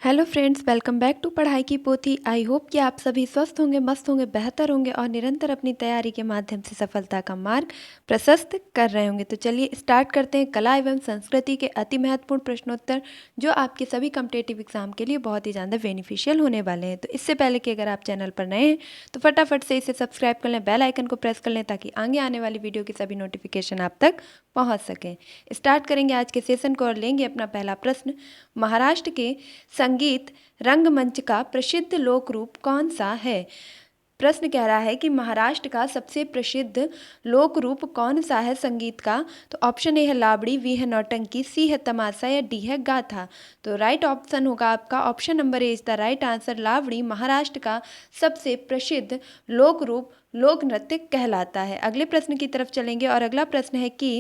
Hello friends, welcome back to पढ़ाई की पोथी। आई होप कि आप सभी स्वस्थ होंगे, मस्त होंगे, बेहतर होंगे और निरंतर अपनी तैयारी के माध्यम से सफलता का मार्ग प्रशस्त कर रहे होंगे। तो चलिए स्टार्ट करते हैं कला एवं संस्कृति के अति महत्वपूर्ण प्रश्नोत्तर, जो आपके सभी कॉम्पिटिटिव एग्जाम के लिए बहुत ही ज़्यादा बेनिफिशियल होने वाले हैं। तो इससे पहले कि अगर आप चैनल पर नए हैं तो फटाफट से इसे सब्सक्राइब कर लें, बेल आइकन को प्रेस कर लें, ताकि आगे आने वाली वीडियो की सभी नोटिफिकेशन आप तक पहुँच सकें। स्टार्ट करेंगे आज के सेशन को और लेंगे अपना पहला प्रश्न। महाराष्ट्र के संगीत रंगमंच का प्रसिद्ध लोक रूप कौन सा है? प्रश्न कह रहा है कि महाराष्ट्र का सबसे प्रसिद्ध लोक रूप कौन सा है संगीत का? तो ऑप्शन ए है लावड़ी, बी है नौटंकी, सी है तमाशा या डी है गाथा। तो राइट ऑप्शन होगा आपका option number A is the right answer. Lavani Maharashtra का सबसे प्रसिद्ध लोक रूप लोक नृत्य कहलाता है। अगले प्रश्न की तरफ चलेंगे और अगला प्रश्न है कि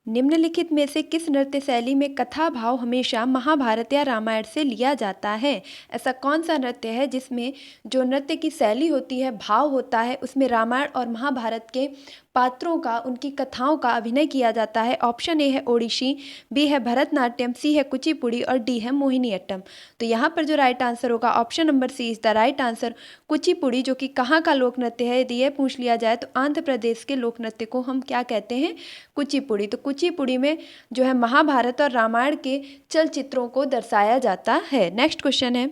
निम्नलिखित में से किस नृत्य शैली में कथा भाव हमेशा महाभारत या रामायण से लिया जाता है? ऐसा कौन सा नृत्य है जिसमें जो नृत्य की शैली होती है, भाव होता है, उसमें रामायण और महाभारत के पात्रों का, उनकी कथाओं का अभिनय किया जाता है? ऑप्शन ए है ओडिसी, बी है भरतनाट्यम, सी है कुचिपुड़ी और डी है मोहिनीअट्टम। तो यहाँ पर जो राइट आंसर होगा option number C is the right answer. Kuchipudi, जो कि कहाँ का लोक नृत्य है, यदि ये पूछ लिया जाए तो आंध्र प्रदेश के लोक नृत्य को हम क्या कहते हैं? कुचिपुड़ी। तो कुचिपुड़ी में जो है महाभारत और रामायण के चलचित्रों को दर्शाया जाता है। नेक्स्ट क्वेश्चन है,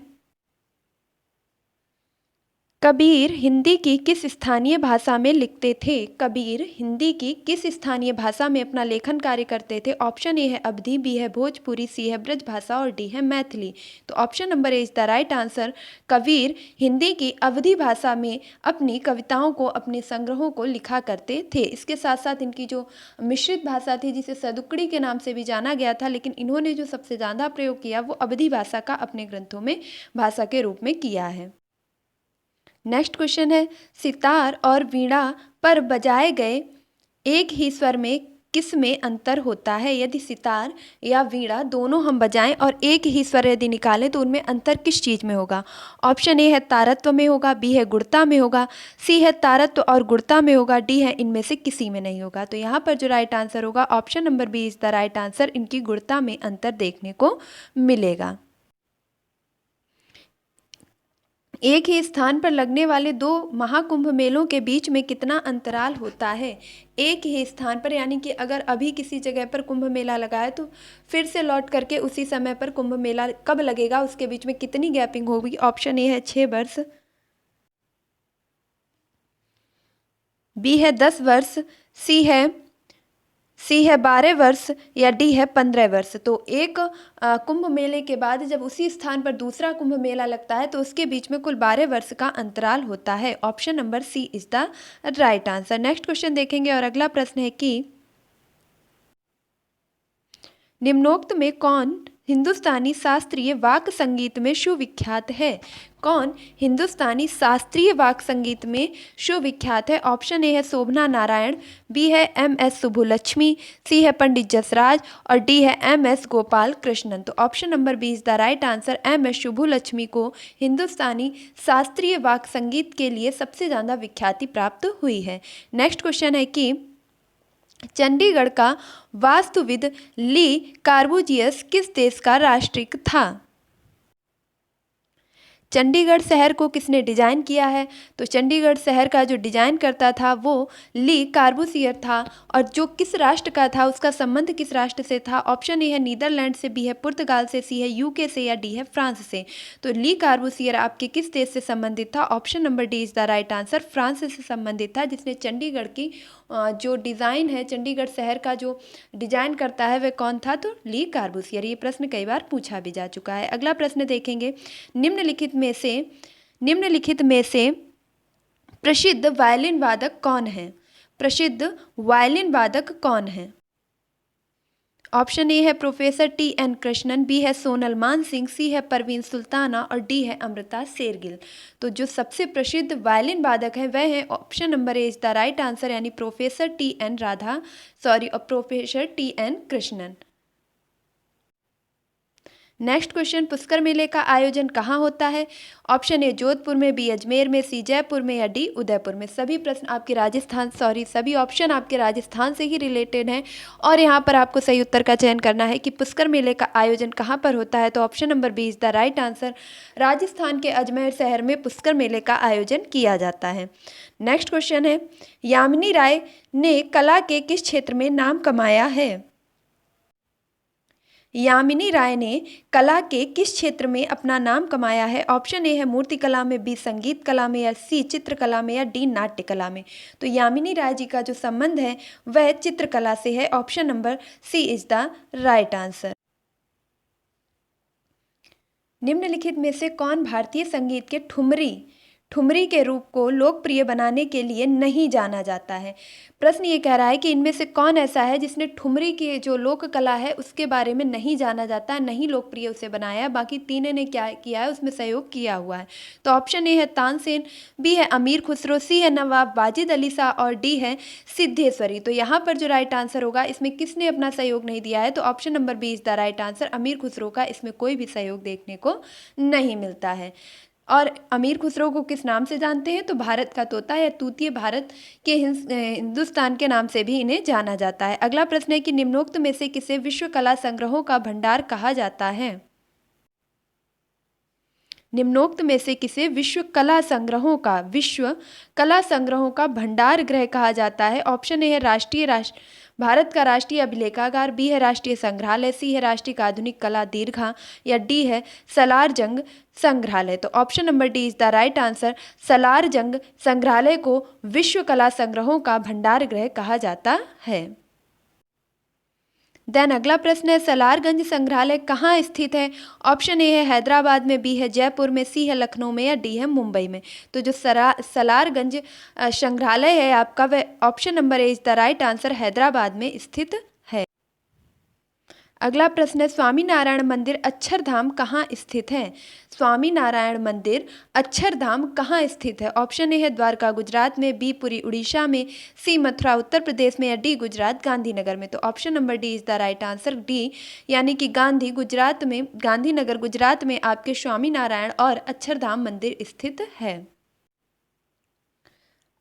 कबीर हिंदी की किस स्थानीय भाषा में लिखते थे? कबीर हिंदी की किस स्थानीय भाषा में अपना लेखन कार्य करते थे? ऑप्शन ए है अवधी, बी है भोजपुरी, सी है ब्रज भाषा और डी है मैथिली। तो option number A is the right answer. Kabir Hindi की अवधी भाषा में अपनी कविताओं को, अपने संग्रहों को लिखा करते थे। इसके साथ साथ इनकी जो मिश्रित भाषा थी, जिसे सदुक्कड़ी के नाम से भी जाना गया था, लेकिन इन्होंने जो सबसे ज़्यादा प्रयोग किया वो अवधी भाषा का अपने ग्रंथों में भाषा के रूप में किया है। नेक्स्ट क्वेश्चन है, सितार और वीणा पर बजाए गए एक ही स्वर में किस में अंतर होता है? यदि सितार या वीणा दोनों हम बजाएं और एक ही स्वर यदि निकालें तो उनमें अंतर किस चीज़ में होगा? ऑप्शन ए है तारत्व में होगा, बी है गुणता में होगा, सी है तारत्व और गुणता में होगा, डी है इनमें से किसी में नहीं होगा। तो यहाँ पर जो राइट आंसर होगा option number B is the right answer. इनकी गुणता में अंतर देखने को मिलेगा। एक ही स्थान पर लगने वाले दो महाकुंभ मेलों के बीच में कितना अंतराल होता है? एक ही स्थान पर, यानी कि अगर अभी किसी जगह पर कुंभ मेला लगा है तो फिर से लौट करके उसी समय पर कुंभ मेला कब लगेगा, उसके बीच में कितनी गैपिंग होगी? ऑप्शन ए है 6 वर्ष, बी है 10 वर्ष, सी है 12 वर्ष या डी है 15 वर्ष। तो एक कुंभ मेले के बाद जब उसी स्थान पर दूसरा कुंभ मेला लगता है तो उसके बीच में कुल 12 वर्ष का अंतराल होता है। Option number C is the right answer. Next question देखेंगे और अगला प्रश्न है कि निम्नोक्त में कौन हिंदुस्तानी शास्त्रीय वाक संगीत में सुविख्यात है? कौन हिंदुस्तानी शास्त्रीय वाक संगीत में सुविख्यात है? ऑप्शन ए है शोभना नारायण, बी है एम एस सुब्बुलक्ष्मी, सी है पंडित जसराज और डी है एम एस गोपाल कृष्णन। तो option number B is the right answer. M S Subbulakshmi को हिंदुस्तानी शास्त्रीय वाक संगीत के लिए सबसे ज़्यादा विख्याति प्राप्त हुई है। नेक्स्ट क्वेश्चन है कि चंडीगढ़ का वास्तुविद ली कार्बूजियस किस देश का राष्ट्रपति था? चंडीगढ़ शहर को किसने डिजाइन किया है? तो चंडीगढ़ शहर का जो डिजाइन करता था वो ली कार्बूसियर था। और जो किस राष्ट्र का था, उसका संबंध किस राष्ट्र से था? ऑप्शन ए है नीदरलैंड से, बी है पुर्तगाल से, सी है यूके से या डी है फ्रांस से। तो ली कार्बूसियर आपके किस देश से संबंधित था? Option number D is the right answer. France से संबंधित था, जिसने चंडीगढ़ की जो डिज़ाइन है, चंडीगढ़ शहर का जो डिजाइन करता है वह कौन था? तो ली कार्बूसियर। ये प्रश्न कई बार पूछा भी जा चुका है। अगला प्रश्न देखेंगे, निम्नलिखित में से प्रसिद्ध वायलिन वादक कौन है? प्रसिद्ध वायलिन वादक कौन है? ऑप्शन ए है professor T N Krishnan, B है सोनल मानसिंह, सी है परवीन सुल्ताना और डी है अमृता शेरगिल। तो जो सबसे प्रसिद्ध वायलिन वादक है वह है option number A is the right answer, यानी professor T N Krishnan. Next question, Pushkar मेले का आयोजन कहाँ होता है? ऑप्शन ए जोधपुर में, बी अजमेर में, सी जयपुर में या डी उदयपुर में। सभी प्रश्न आपके सभी ऑप्शन आपके राजस्थान से ही रिलेटेड हैं और यहाँ पर आपको सही उत्तर का चयन करना है कि पुष्कर मेले का आयोजन कहाँ पर होता है। तो option number B is the right answer. Rajasthan के अजमेर शहर में पुष्कर मेले का आयोजन किया जाता है। नेक्स्ट क्वेश्चन है, यामिनी राय ने कला के किस क्षेत्र में नाम कमाया है? यामिनी राय ने कला के किस क्षेत्र में अपना नाम कमाया है? ऑप्शन ए है मूर्तिकला में, बी संगीत कला में या सी चित्रकला में या डी नाट्य कला में। तो यामिनी राय जी का जो संबंध है वह चित्रकला से है। Option number C is the right answer. निम्नलिखित में से कौन भारतीय संगीत के ठुमरी के रूप को लोकप्रिय बनाने के लिए नहीं जाना जाता है? प्रश्न ये कह रहा है कि इनमें से कौन ऐसा है जिसने ठुमरी की जो लोक कला है उसके बारे में नहीं जाना जाता है, नहीं लोकप्रिय उसे बनाया है, बाकी तीनों ने क्या किया है उसमें सहयोग किया हुआ है। तो ऑप्शन ए है तानसेन, बी है अमीर खुसरो, सी है नवाब वाजिद अली शाह और डी है सिद्धेश्वरी। तो यहाँ पर जो राइट आंसर होगा, इसमें किसने अपना सहयोग नहीं दिया है? तो option number B is the right answer. Amir Khusro का इसमें कोई भी सहयोग देखने को नहीं मिलता है। और अमीर खुसरो को किस नाम से जानते हैं? तो भारत का तोता या तूतीय भारत के हिंदुस्तान के नाम से भी इन्हें जाना जाता है। अगला प्रश्न है कि निम्नोक्त में से किसे विश्व कला संग्रहों का भंडार कहा जाता है? निम्नोक्त में से किसे विश्व कला संग्रहों का भंडार गृह कहा जाता है? ऑप्शन ए है भारत का राष्ट्रीय अभिलेखागार, बी है राष्ट्रीय संग्रहालय, सी है राष्ट्रीय आधुनिक कला दीर्घा या डी है सलार जंग संग्रहालय। तो option number D is the right answer. Salaar जंग संग्रहालय को विश्व कला संग्रहों का भंडार गृह कहा जाता है। देन अगला प्रश्न है, सलारगंज संग्रहालय कहाँ स्थित है? ऑप्शन ए है हैदराबाद में, बी है जयपुर में, सी है लखनऊ में या डी है मुंबई में। तो जो सलारगंज संग्रहालय है आपका, वह option number A is the right answer, Hyderabad में स्थित है। अगला प्रश्न है, स्वामीनारायण मंदिर अक्षरधाम कहाँ स्थित है? स्वामीनारायण मंदिर अक्षरधाम कहाँ स्थित है? ऑप्शन ए है द्वारका गुजरात में, बी पुरी उड़ीसा में, सी मथुरा उत्तर प्रदेश में या डी गुजरात गांधीनगर में। तो option number D is the right answer, D यानी कि गांधीनगर गुजरात में आपके स्वामीनारायण और अक्षरधाम मंदिर स्थित है।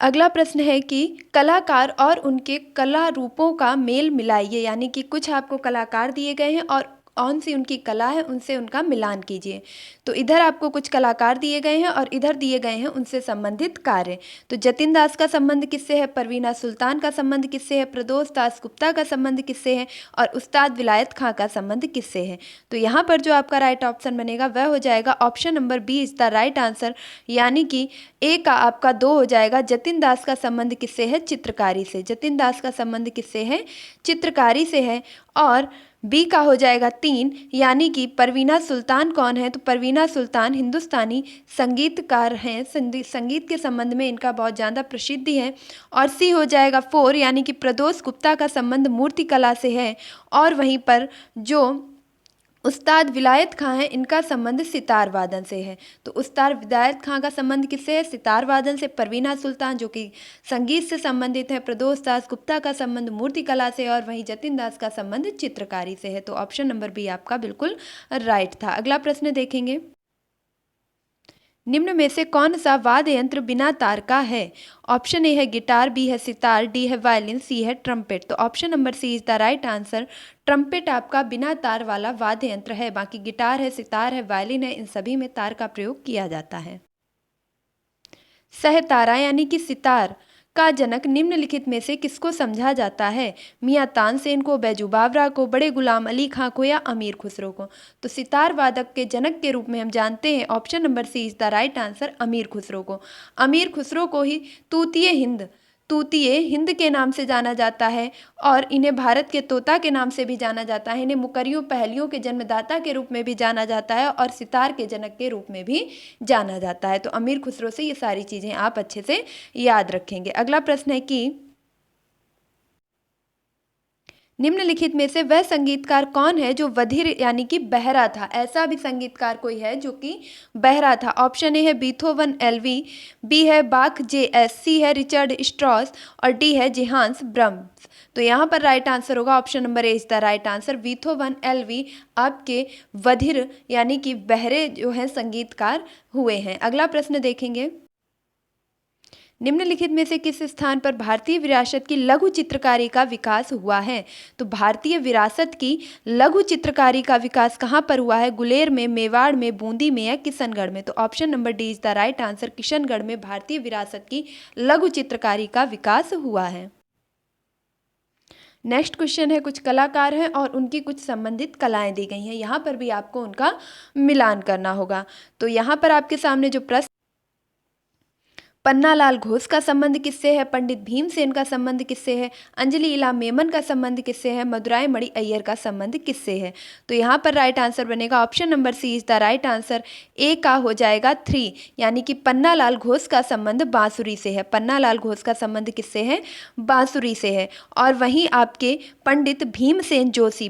अगला प्रश्न है कि कलाकार और उनके कला रूपों का मेल मिलाइए, यानी कि कुछ आपको कलाकार दिए गए हैं और कौन सी उनकी कला है उनसे उनका मिलान कीजिए। तो इधर आपको कुछ कलाकार दिए गए हैं और इधर दिए गए हैं उनसे संबंधित कार्य। तो जतिन दास का संबंध किससे है? परवीना सुल्तान का संबंध किससे है? प्रदोष दास गुप्ता का संबंध किससे है? और उस्ताद विलायत खां का संबंध किससे है? तो यहाँ पर जो आपका राइट ऑप्शन बनेगा वह हो जाएगा option number B is the right answer, यानी कि ए का आपका 2 हो जाएगा। जतिन दास का संबंध किससे है? चित्रकारी से। जतिन दास का संबंध किससे है? चित्रकारी से है। और बी का हो जाएगा 3, यानी कि परवीना सुल्तान कौन है? तो परवीना सुल्तान हिंदुस्तानी संगीतकार हैं, संगीत के संबंध में इनका बहुत ज़्यादा प्रसिद्धि है। और सी हो जाएगा 4, यानी कि प्रदोष गुप्ता का संबंध मूर्तिकला से है। और वहीं पर जो उस्ताद विलायत खां हैं इनका संबंध सितार वादन से है। तो उस्ताद विलायत खां का संबंध किससे है? सितार वादन से। परवीना सुल्तान जो कि संगीत से संबंधित है। प्रदोष दास गुप्ता का संबंध मूर्तिकला से और वहीं जतिन दास का संबंध चित्रकारी से है। तो ऑप्शन नंबर बी आपका बिल्कुल राइट था। अगला प्रश्न देखेंगे, निम्न में से कौन सा वाद्य यंत्र बिना तार का है? ऑप्शन ए है गिटार, बी है सितार, डी है वायलिन, सी है ट्रम्पेट। तो option number C is the right answer. Trumpet आपका बिना तार वाला वाद्य यंत्र है। बाकी गिटार है, सितार है, वायलिन है, इन सभी में तार का प्रयोग किया जाता है। सहतारा यानी कि सितार का जनक निम्नलिखित में से किसको समझा जाता है? मियां तानसेन को, बैजू बावरा को, बड़े गुलाम अली खां को या अमीर खुसरो को? तो सितार वादक के जनक के रूप में हम जानते हैं option number C is the right answer, Amir Khusro को। अमीर खुसरो को ही तूतीय हिंद के नाम से जाना जाता है और इन्हें भारत के तोता के नाम से भी जाना जाता है। इन्हें मुकरियों पहेलियों के जन्मदाता के रूप में भी जाना जाता है और सितार के जनक के रूप में भी जाना जाता है। तो अमीर खुसरो से ये सारी चीज़ें आप अच्छे से याद रखेंगे। अगला प्रश्न है कि निम्नलिखित में से वह संगीतकार कौन है जो बधिर यानी कि बहरा था? ऐसा भी संगीतकार कोई है जो कि बहरा था। ऑप्शन ए है बीथोवन एलवी, बी है बाख जेएस, सी है रिचर्ड स्ट्रॉस और डी है जोहान्स ब्रह्म्स। तो यहाँ पर राइट आंसर होगा option number A is the right answer. Beethoven LV आपके बधिर यानी कि बहरे जो है संगीतकार हुए हैं। अगला प्रश्न देखेंगे, निम्नलिखित में से किस स्थान पर भारतीय विरासत की लघु चित्रकारी का विकास हुआ है? तो भारतीय विरासत की लघु चित्रकारी का विकास कहाँ पर हुआ है? गुलेर में, मेवाड़ में, बूंदी में या किशनगढ़ में? तो option number D is the right answer. Kishangarh में भारतीय विरासत की लघु चित्रकारी का विकास हुआ है। नेक्स्ट क्वेश्चन है, कुछ कलाकार हैं और उनकी कुछ संबंधित कलाएं दी गई हैं। यहाँ पर भी आपको उनका मिलान करना होगा। तो यहाँ पर आपके सामने जो प्रश्न, पन्नालाल घोष का संबंध किससे है? पंडित भीमसेन का संबंध किससे है? अंजलि इला मेमन का संबंध किससे है? मदुराई मणि अय्यर का संबंध किससे है? तो यहाँ पर राइट आंसर बनेगा option number C is the right answer. A का हो जाएगा 3, यानी कि पन्नालाल घोष का संबंध बांसुरी से है। पन्नालाल घोष का संबंध किससे है? बांसुरी से है। और वहीं आपके पंडित भीमसेन जोशी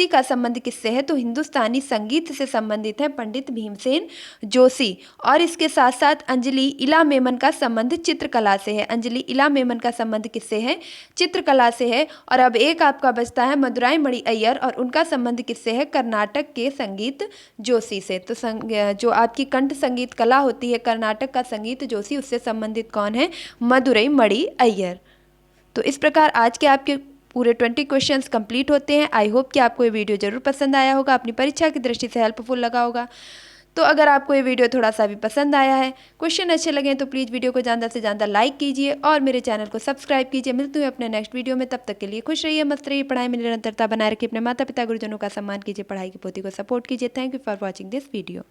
का संबंध किससे है? तो हिंदुस्तानी संगीत से संबंधित है पंडित भीमसेन जोशी। और इसके साथ साथ अंजलि इला मेमन का संबंध चित्रकला से है। अंजलि इला मेमन का संबंध किससे है? चित्रकला से है। और अब एक आपका बचता है मदुराई मणि अय्यर, और उनका संबंध किससे है? कर्नाटक के संगीत जोशी से। तो जो आपकी कंठ संगीत कला होती है कर्नाटक का संगीत जोशी, उससे संबंधित कौन है? मदुराई मणि अय्यर। तो इस प्रकार आज के आपके पूरे 20 क्वेश्चंस कंप्लीट होते हैं। आई होप कि आपको ये वीडियो जरूर पसंद आया होगा, अपनी परीक्षा की दृष्टि से हेल्पफुल लगा होगा। तो अगर आपको ये वीडियो थोड़ा सा भी पसंद आया है, क्वेश्चन अच्छे लगे तो प्लीज़ वीडियो को ज़्यादा से ज़्यादा लाइक कीजिए और मेरे चैनल को सब्सक्राइब कीजिए। मिलते हुए अपने नेक्स्ट वीडियो में, तब तक के लिए खुश रहिए, मस्त रहिए, पढ़ाई में निरंतरता बनाए रखिए, अपने माता पिता गुरुजनों का सम्मान कीजिए, पढ़ाई की पोथी को सपोर्ट कीजिए। Thank you for watching this video.